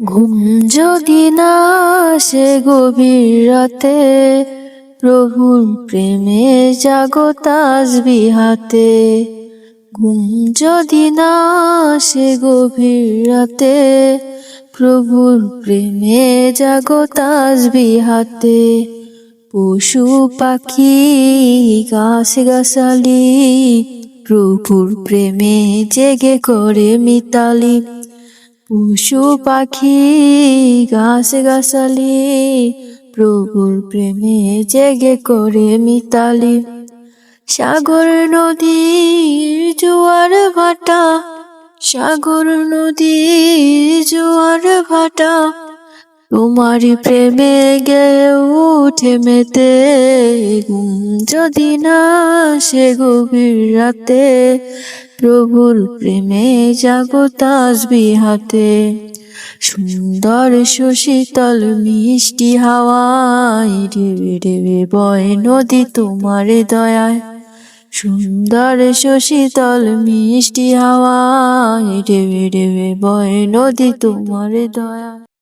ঘুম যদি না আসে গভীর রাতে, প্রভুর প্রেমে জাগো তাসবিহ হাতে। ঘুম যদি না আসে গভীর রাতে, প্রভুর প্রেমে জাগো তাসবিহ হাতে। পশু পাখি গাছ গাছালি, প্রভুর প্রেমে জেগে করে মিতালি। পশু পাখি গাছ গাছালি, প্রভুর প্রেমে জেগে করে মিতালি। সাগর নদীর জোয়ার ভাটা, সাগর নদীর জোয়ার ভাটা, তোমারই প্রেমে গে উঠে মেতে। ঘুম যদি না আসে গভীর রাতে, প্রভুর প্রেমে জাগো তাসবিহ হাতে। সুন্দর সুশীতল মিষ্টি হাওয়ায়, ঢেবে ঢেবে বয় নদী তোমার দয়ায়। সুন্দর সুশীতল মিষ্টি হাওয়ায়, ঢেবে ঢেবে বয় নদী তোমার দয়ায়।